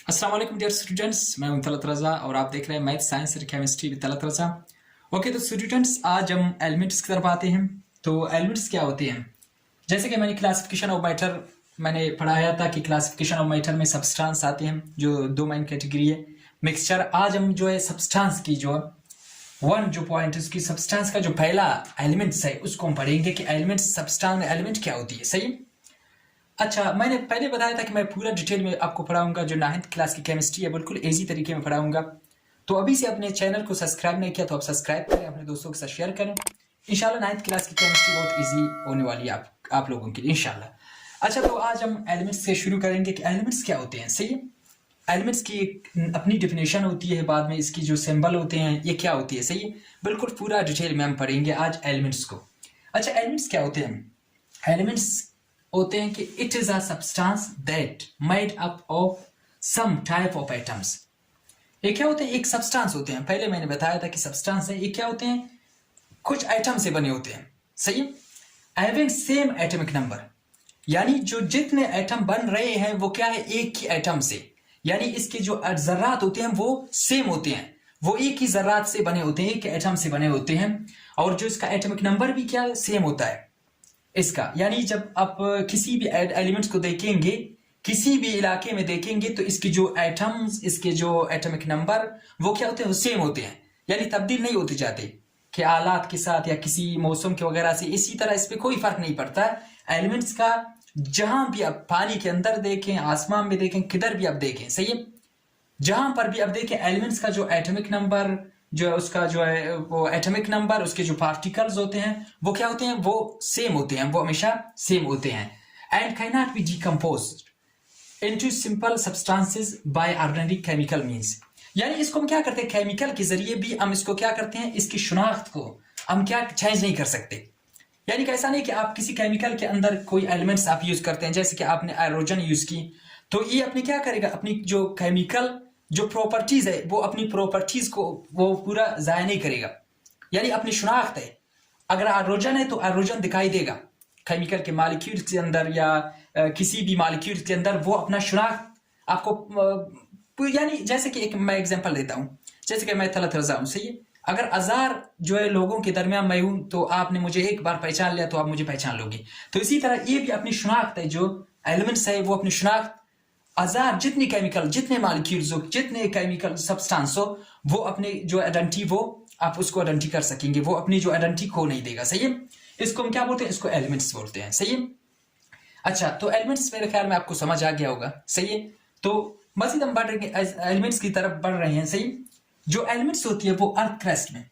अस्सलाम वालेकुम dear students, मैं हूं तलत रज़ा और आप देख रहे हैं मैथ साइंस और chemistry with Talat Raza. Okay तो स्टूडेंट्स, आज हम एलिमेंट्स की तरफ आते हैं। तो एलिमेंट्स क्या होते हैं? जैसे कि मैंने क्लासिफिकेशन ऑफ मैटर मैंने पढ़ाया था कि क्लासिफिकेशन ऑफ मैटर में सब्सटेंस आते हैं, जो दो मेन कैटेगरी है, मिक्सचर। आज हम जो है सब्सटेंस की जो जो पॉइंट उसकी सब्सटेंस का जो पहला एलिमेंट्स है उसको हम पढ़ेंगे कि एलिमेंट्स सब्सटेंस में एलिमेंट क्या होती है। सही। अच्छा, मैंने पहले बताया था कि मैं पूरा डिटेल में आपको पढ़ाऊंगा। जो 9th क्लास की केमिस्ट्री है बिल्कुल इजी तरीके में पढ़ाऊंगा। तो अभी से अपने चैनल को सब्सक्राइब नहीं किया तो आप सब्सक्राइब करें, अपने दोस्तों के साथ शेयर करें। इंशाल्लाह 9th क्लास की केमिस्ट्री बहुत इजी होने वाली है आप लोगों के लिए इंशाल्लाह। अच्छा, तो आज हम एलिमेंट्स से शुरू करेंगे कि एलिमेंट्स क्या होते हैं। सही। एलिमेंट्स की एक अपनी डिफिनेशन होती है, बाद में इसकी जो सिंबल होते हैं ये क्या होती है। सही। बिल्कुल पूरा डिटेल में हम पढ़ेंगे आज एलिमेंट्स को। अच्छा, एलिमेंट्स क्या होते हैं? एलिमेंट्स होते हैं कि it is a substance that made up of some type of atoms. ये क्या होते हैं? एक सब्सटेंस होते हैं। पहले मैंने बताया था कि सब्सटेंस है, ये क्या होते हैं? कुछ एटम से बने होते हैं। सही। हैविंग सेम एटॉमिक नंबर, यानी जो जितने एटम बन रहे हैं वो क्या है? एक ही एटम से, यानी इसके जो जर्रात होते हैं वो सेम होते हैं, वो एक ही जर्रात से बने होते हैं, एक एटम से बने होते हैं। और जो इसका एटॉमिक नंबर भी क्या है? सेम होता है इसका। यानी जब आप किसी भी एलिमेंट्स को देखेंगे, किसी भी इलाके में देखेंगे, तो इसके जो एटम्स, इसके जो एटॉमिक नंबर वो क्या होते हैं? वो सेम होते हैं, यानी तब्दील नहीं होते जाते कि आलात के साथ या किसी मौसम के वगैरह से। इसी तरह इस पर कोई फर्क नहीं पड़ता एलिमेंट्स का। जहां भी आप पानी के अंदर देखें, आसमान में देखें, किधर भी आप देखें, सही है, जहां पर भी आप देखें एलिमेंट्स का जो एटॉमिक नंबर जो है, उसका जो है वो एटॉमिक नंबर, उसके जो पार्टिकल्स होते हैं वो क्या होते हैं? वो सेम होते हैं, वो हमेशा सेम होते हैं। And can not be decomposed into simple substances by ordinary chemical means. यानी इसको हम क्या करते हैं? केमिकल के जरिए भी हम इसको क्या करते हैं? इसकी शिनाख्त को हम क्या चेंज नहीं कर सकते। यानी कि ऐसा नहीं कि आप किसी केमिकल के अंदर कोई एलिमेंट्स आप यूज करते हैं, जैसे कि आपने हाइड्रोजन यूज की, तो ये अपने क्या करेगा? अपनी जो केमिकल जो प्रॉपर्टीज है वो अपनी प्रॉपर्टीज को वो पूरा जाया नहीं करेगा। यानी अपनी शिनाख्त है, अगर हाइड्रोजन है तो हाइड्रोजन दिखाई देगा केमिकल के मॉलिक्यूल्स के अंदर या किसी भी मॉलिक्यूल्स के अंदर, वो अपना शिनाख्त आपको यानी जैसे कि एक मैं एग्जांपल देता हूं, जैसे कि मैं तलत रज़ा हूं। सही है। अगर 1000 जो है लोगों के दरमियान मैं हूं, तो आपने मुझे एक बार पहचान लिया तो आप मुझे पहचान लोगे। तो इसी तरह ये भी अपनी शिनाख्त है, जो एलिमेंट्स है वो अपनी शिनाख्त 1000 जितनी केमिकल, जितने मॉलिक्यूल्स हो, जितने केमिकल सब्सटेंस हो, वो अपने जो आइडेंटिटी वो आप उसको आइडेंटिटी कर सकेंगे, वो अपनी जो आइडेंटिटी खो नहीं देगा। सही है। इसको हम क्या बोलते हैं? इसको एलिमेंट्स बोलते हैं। सही है। अच्छा, तो एलिमेंट्स मेरे ख्याल में आपको समझ आ गया होगा। सही है। तो मजीद हम बढ़ रहे हैं, एलिमेंट्स की तरफ बढ़ रहे हैं। सही। जो एलिमेंट्स होती है वो अर्थ क्रस्ट में।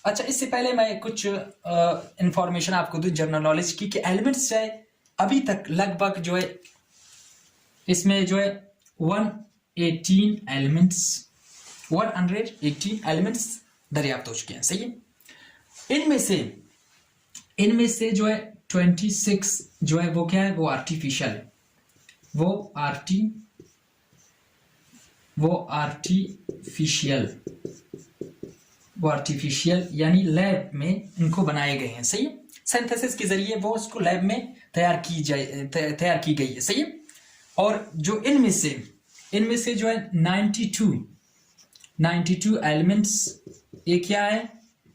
अच्छा, इससे पहले मैं कुछ इंफॉर्मेशन आपको दूं जनरल नॉलेज की, कि एलिमेंट्स है अभी तक लगभग जो है इसमें जो है 118 एलिमेंट्स दरियाफ्त हो चुके हैं। सही है। इनमें से जो है 26 जो है वो क्या है? वो आर्टिफिशियल है, वो आर्टिफिशियल यानी लैब में इनको बनाए गए हैं। सही है। सिंथेसिस के जरिए वो उसको लैब में तैयार की गई है। सही है। और जो इनमें से जो है 92 एलिमेंट्स, ये क्या है?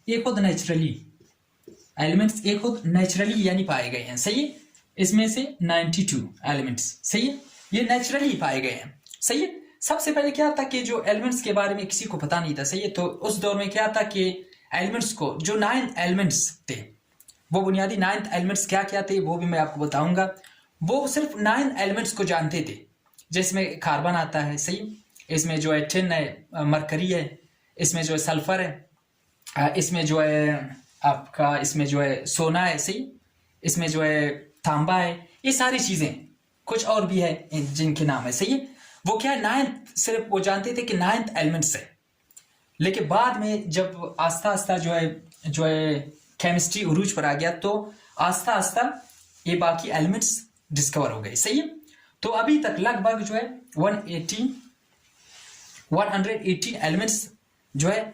ये खुद नेचुरली एलिमेंट्स एक खुद नेचुरली यानी पाए गए हैं। सही है। इसमें से 92 एलिमेंट्स, सही है, ये नेचुरली पाए गए हैं। सही है। सबसे पहले क्या था कि जो एलिमेंट्स के बारे में किसी को पता नहीं था। सही है। तो उस दौर में क्या था कि एलिमेंट्स को जो 9 एलिमेंट्स थे, वो बुनियादी 9 एलिमेंट्स क्या क्या थे वो भी मैं आपको बताऊंगा। वो सिर्फ 9 एलिमेंट्स को जानते थे, जिसमें कार्बन आता है। सही। इसमें जो है टिन है, मरकरी है, इसमें जो है सल्फर है, इसमें जो है आपका इसमें जो है सोना है। सही। इसमें जो है तांबा है। ये सारी चीजें, कुछ और भी है जिनके नाम है। सही है। वो क्या है? 9th सिर्फ वो जानते थे कि 9th एलिमेंट्स है। लेकिन बाद में जब आस्ता आस्ता जो है केमिस्ट्री उरूज पर आ गया, तो आस्ता आस्ता ये बाकी एलिमेंट्स डिस्कवर हो गए। सही है। तो अभी तक लगभग जो है 118 एलिमेंट्स जो है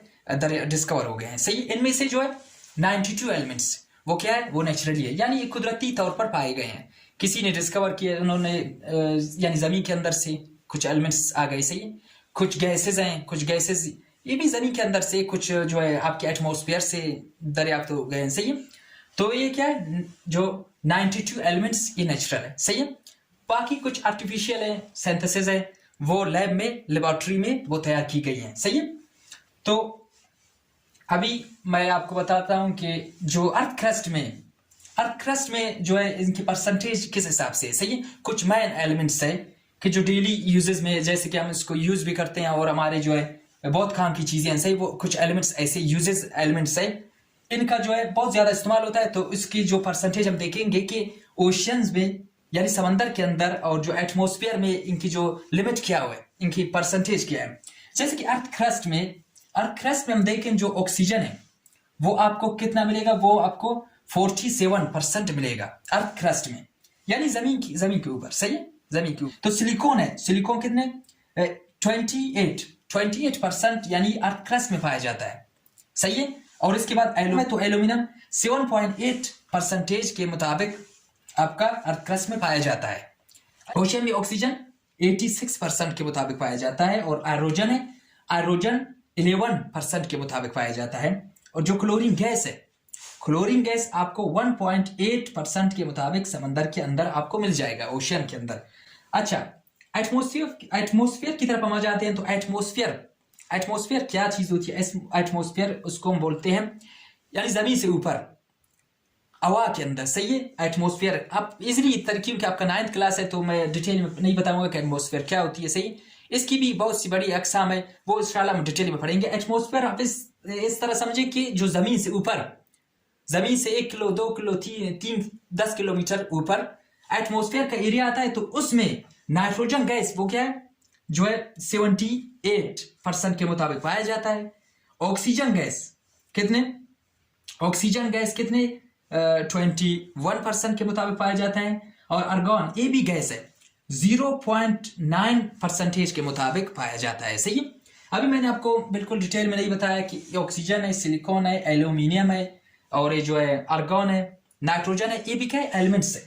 डिस्कवर हो गए हैं। सही। इनमें से जो है 92 एलिमेंट्स वो क्या है? वो नेचुरली है, यानी ये कुदरती तौर पर पाए गए हैं, किसी ने डिस्कवर किया, उन्होंने यानी जमीन के अंदर से कुछ एलिमेंट्स आ गए, सही है। कुछ गैसेज हैं, कुछ गैसेज ये भी जमीन के अंदर से, कुछ जो है आपके एटमॉस्फेयर से दरियाफ्त हो गए हैं, सही है। तो ये क्या है, जो 92 एलिमेंट्स ये नेचुरल है, सही है। बाकी कुछ आर्टिफिशियल है, सिंथेसिस है, वो लैब में, लेबोरेटरी में वो तैयार की गई है, सही है। तो अभी मैं आपको बताता हूं कि जो अर्थ क्रस्ट में जो है इनकी परसेंटेज किस हिसाब से, सही है। कुछ मेन एलिमेंट्स है कि जो डेली यूजेस में, जैसे कि हम इसको यूज भी करते हैं और हमारे जो है बहुत काम की चीजें हैं, सही। वो कुछ एलिमेंट्स ऐसे यूजेस एलिमेंट्स है, इनका जो है बहुत ज्यादा इस्तेमाल होता है। तो इसकी जो परसेंटेज हम देखेंगे कि ओशियंस में यानी समंदर के अंदर और जो एटमॉस्फेयर में इनकी जो लिमिट क्या हुआ है, इनकी परसेंटेज क्या है। जैसे कि अर्थ क्रस्ट में हम देखें जो ऑक्सीजन है वो आपको कितना मिलेगा, वो आपको 47% मिलेगा अर्थ क्रस्ट में, यानी जमीन के ऊपर, सही है, जमीन के ऊपर। तो सिलिकॉन कितने 28% यानी अर्थ क्रस्ट में पाया जाता है, सही है। और इसके बाद एल्यूमिनियम 7.8% के मुताबिक आपका अर्थ क्रस्ट में पाया जाता है। ओशियन में ऑक्सीजन 86% के मुताबिक पाया जाता है, और आयरोजन 11% के मुताबिक पाया जाता है। और जो क्लोरीन गैस आपको 1.8% के मुताबिक समंदर के अंदर आपको मिल जाएगा, ओशियन के अंदर। अच्छा, एटमॉस्फेयर की तरफ हम आ जाते हैं। तो एटमॉस्फेयर क्या चीज होती है? एटमॉस्फेयर उसको हम बोलते हैं यानी जमीन से ऊपर हवा के अंदर, सही है। एटमॉस्फेयर आप इजिली तरकीब के, आपका 9th क्लास है तो मैं डिटेल में नहीं बताऊंगा कि एटमॉस्फेयर क्या होती है, सही। इसकी भी बहुत सी बड़ी अकसाम है, वो इंशाल्लाह हम डिटेल में पढ़ेंगे। एटमॉस्फेयर आप इस तरह समझे कि जो जमीन से ऊपर, जमीन से 1 किलो 2 किलो 10 किलोमीटर ऊपर एटमॉस्फेयर का एरिया आता है, तो उसमें नाइट्रोजन गैस वो क्या है, जो है 78% के मुताबिक पाया जाता है। ऑक्सीजन गैस कितने 21% के मुताबिक पाया जाता है। और आर्गन ये भी गैस है 0.9% के मुताबिक पाया जाता है, सही है। अभी मैंने आपको बिल्कुल डिटेल में नहीं बताया कि ये ऑक्सीजन है, सिलिकॉन है, एल्यूमिनियम है, और ये जो है आर्गन है, नाइट्रोजन है, ये भी क्या एलिमेंट्स है,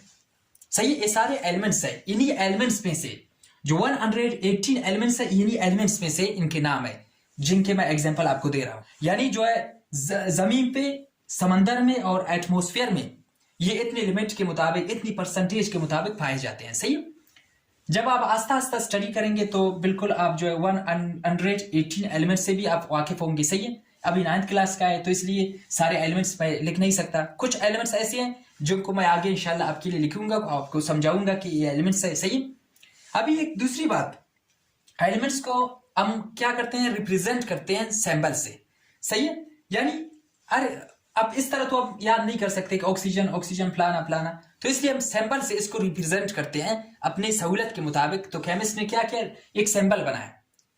सही है। ये सारे एलिमेंट्स है। इन्हीं एलिमेंट्स में से जो 118 एलिमेंट्स है, इन्हीं एलिमेंट्स में से इनके नाम है जिनके मैं एग्जांपल आपको दे रहा हूं। यानी जो है जमीन पे, समंदर में और एटमॉस्फेयर में ये इतने लिमिट के मुताबिक, इतनी परसेंटेज के मुताबिक पाए जाते हैं, सही। जब आप आस्ता आस्ता स्टडी करेंगे तो बिल्कुल आप जो है 118 एलिमेंट से भी आप वाकिफ होंगे, सही है। अभी 9th क्लास का है तो इसलिए सारे एलिमेंट्स मैं लिख नहीं सकता। कुछ एलिमेंट्स ऐसे हैं जिनको मैं आगे इंशाल्लाह आपके लिए लिखूंगा, आपको समझाऊंगा कि ये एलिमेंट्स है, सही। अभी एक दूसरी बात, एलिमेंट्स को हम क्या करते हैं, रिप्रेजेंट करते हैं सिंबल से, सही है। यानी अरे अब इस तरह तो आप याद नहीं कर सकते कि ऑक्सीजन फलाना, तो इसलिए हम सिंबल से इसको रिप्रेजेंट करते हैं अपने सहूलत के मुताबिक। तो केमिस्ट ने क्या किया, एक सिंबल बनाया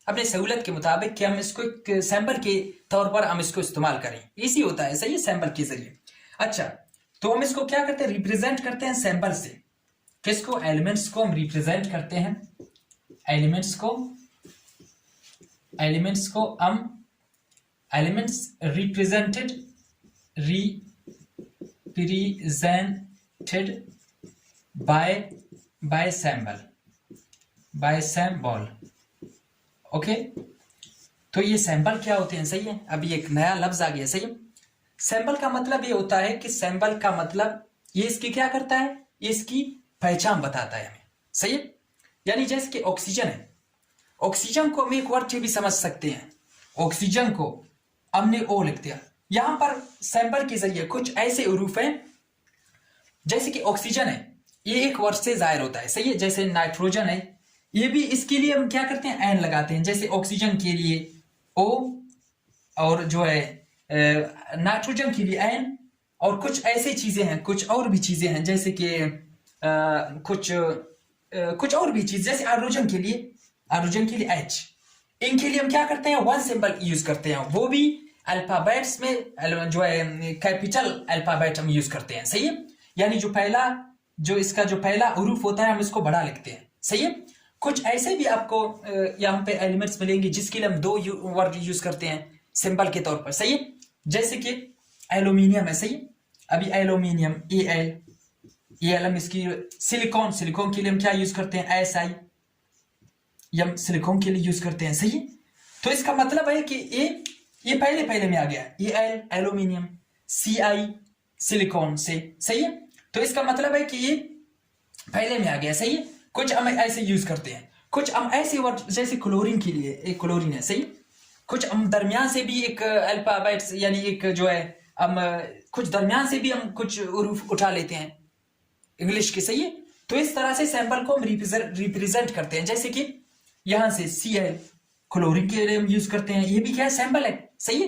अपने सहूलत के मुताबिक कि हम इसको एक सिंबल के तौर पर हम इसको इस्तेमाल करें, इसी होता है, सही है, सिंबल के जरिए। अच्छा, तो हम इसको क्या करते हैं, रिप्रेजेंट करते हैं सिंबल से। किसको? एलिमेंट्स को हम रिप्रेजेंट करते हैं, elements represented by symbol, okay. तो ये सिंबल क्या होते हैं, सही है। अभी एक नया लफ्ज आ गया, सही है। सिंबल का मतलब ये होता है कि सिंबल का मतलब ये इसकी क्या करता है, ये इसकी पहचान बताता है हमें, सही है। यानी जैसे कि ऑक्सीजन है, ऑक्सीजन को हम एक वर्ड से भी समझ सकते हैं। ऑक्सीजन को हमने ओ लिख दिया, यहां पर सिंबल के जरिए कुछ ऐसे उरूफ हैं, जैसे कि ऑक्सीजन है ये एक वर्ड से जाहिर होता है, सही है। जैसे नाइट्रोजन है, ये भी इसके लिए हम क्या करते हैं, एन लगाते हैं। जैसे ऑक्सीजन के लिए ओ, और जो है नाइट्रोजन के लिए एन, और कुछ ऐसी चीजें हैं, कुछ और भी चीजें हैं, जैसे कि कुछ और भी चीज, जैसे हाइड्रोजन के लिए एच। इनके लिए हम क्या करते हैं, वन सिंबल यूज करते हैं, वो भी अल्फाबेट्स में जो है कैपिटल अल्फाबेट हम यूज करते हैं, सही है। यानी इसका जो पहला उरूफ होता है हम इसको बड़ा लिखते हैं, सही है। कुछ ऐसे भी आपको यहाँ पे एलिमेंट्स मिलेंगे जिसके लिए हम 2 वर्ड यूज करते हैं सिंबल के तौर पर, सही है। जैसे कि एल्यूमिनियम है, सही। अभी एल्यूमिनियम AL, हम इसकी सिलिकॉन के लिए हम क्या यूज करते हैं, SI, ये हम सिलिकॉन के लिए यूज करते हैं, सही है। तो इसका मतलब है कि ये पहले में आ गया, Al एल्यूमिनियम, Ci सिलिकॉन से, सही है। तो इसका मतलब है कि ये पहले में आ गया, सही है। कुछ हम ऐसे यूज करते हैं, कुछ हम ऐसे वर्ड जैसे क्लोरीन के लिए एक क्लोरीन है, सही। कुछ हम दरमियान से भी एक अल्फाबेट्स यानी एक जो है हम कुछ दरमियान से भी हम कुछ उरूफ उठा लेते हैं इंग्लिश के, सही है। तो इस तरह से सैंपल को हम रिप्रेजेंट करते हैं, जैसे कि यहां से Cl क्लोरीन के लिए हम यूज करते हैं, ये भी क्या है, सैंपल है, सही है।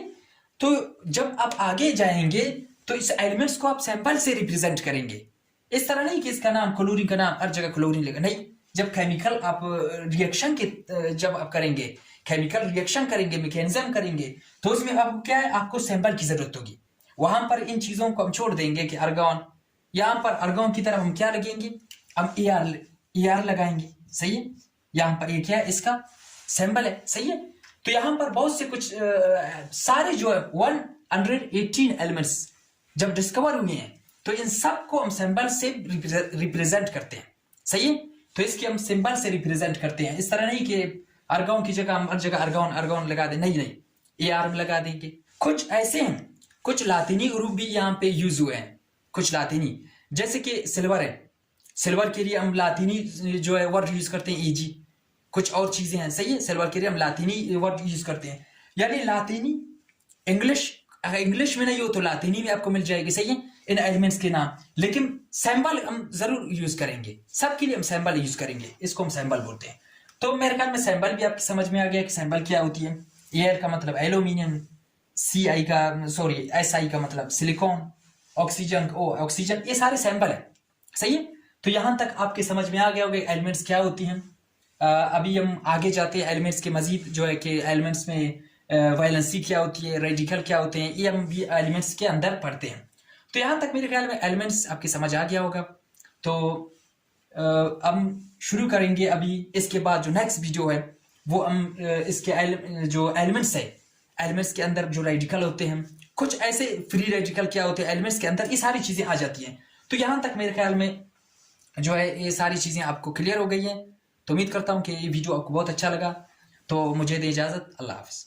तो जब आप आगे जाएंगे तो इस एलिमेंट्स को आप सैंपल से रिप्रेजेंट करेंगे, इस तरह नहीं कि इसका नाम क्लोरीन का नाम हर जगह क्लोरीन लेगा, नहीं। जब केमिकल आप रिएक्शन के जब आप करेंगे, केमिकल रिएक्शन करेंगे, मैकेनिज्म करेंगे, तो उसमें आपको क्या है, आपको सैंपल की जरूरत होगी। वहां पर इन चीजों को हम छोड़ देंगे कि आर्गन, यहाँ पर आर्गन की तरफ हम क्या लगेंगे, हम ER लगाएंगे, सही है। यहाँ पर ये क्या है, इसका सैंपल है, सही है। तो यहाँ पर बहुत से कुछ सारे जो है 118 एलिमेंट्स जब डिस्कवर हुए हैं, तो इन सब को हम सिंबल से रिप्रेजेंट करते हैं, सही है। तो इसकी हम सिंबल से रिप्रेजेंट करते हैं, इस तरह नहीं कि आर्गन की जगह हम हर जगह आर्गन लगा दें, नहीं AR में लगा देंगे। कुछ ऐसे हैं, कुछ लातीनी ग्रुप भी यहाँ पे यूज हुए हैं, कुछ लातीनी, जैसे कि सिल्वर है, सिल्वर के लिए हम लातीनी जो है वर्ड यूज करते हैं Ag। कुछ और चीजें हैं, सही है, सिल्वर के लिए हम लातीनी वर्ड यूज करते हैं, यानी लातीनी इंग्लिश में नहीं हो तो लातीनी में आपको मिल जाएगी, सही है, इन एलिमेंट्स के नाम। लेकिन सैंपल हम जरूर यूज करेंगे, सबके लिए हम सैंपल यूज करेंगे, इसको हम सैंपल बोलते हैं। तो मेरे ख्याल में सैंपल भी आपकी समझ में आ गया कि सैंपल क्या होती है। एयर का मतलब एल्यूमिनियम, Si का मतलब सिलिकॉन, ऑक्सीजन, ये सारे सैंपल है, सही है। तो यहां तक आपके समझ में आ गया होगा एलिमेंट्स क्या होती हैं। अभी हम आगे जाते हैं एलिमेंट्स के मजीद जो है कि एलिमेंट्स में वायलेंसी क्या होती है, रेडिकल क्या होते हैं, ये हम भी एलिमेंट्स के अंदर पढ़ते हैं। तो यहाँ तक मेरे ख्याल में एलिमेंट्स आपकी समझ आ गया होगा। तो हम शुरू करेंगे अभी, इसके बाद जो नेक्स्ट वीडियो है वो हम इसके जो एलिमेंट्स है, एलिमेंट्स के अंदर जो रेडिकल होते हैं, कुछ ऐसे फ्री रेडिकल क्या होते हैं एलिमेंट्स के अंदर, ये सारी चीजें आ जाती हैं। तो यहाँ तक मेरे ख्याल में जो है ये सारी चीजें आपको क्लियर हो गई हैं। तो उम्मीद करता हूँ कि ये वीडियो आपको बहुत अच्छा लगा। तो मुझे दे इजाजत, अल्लाह हाफिज।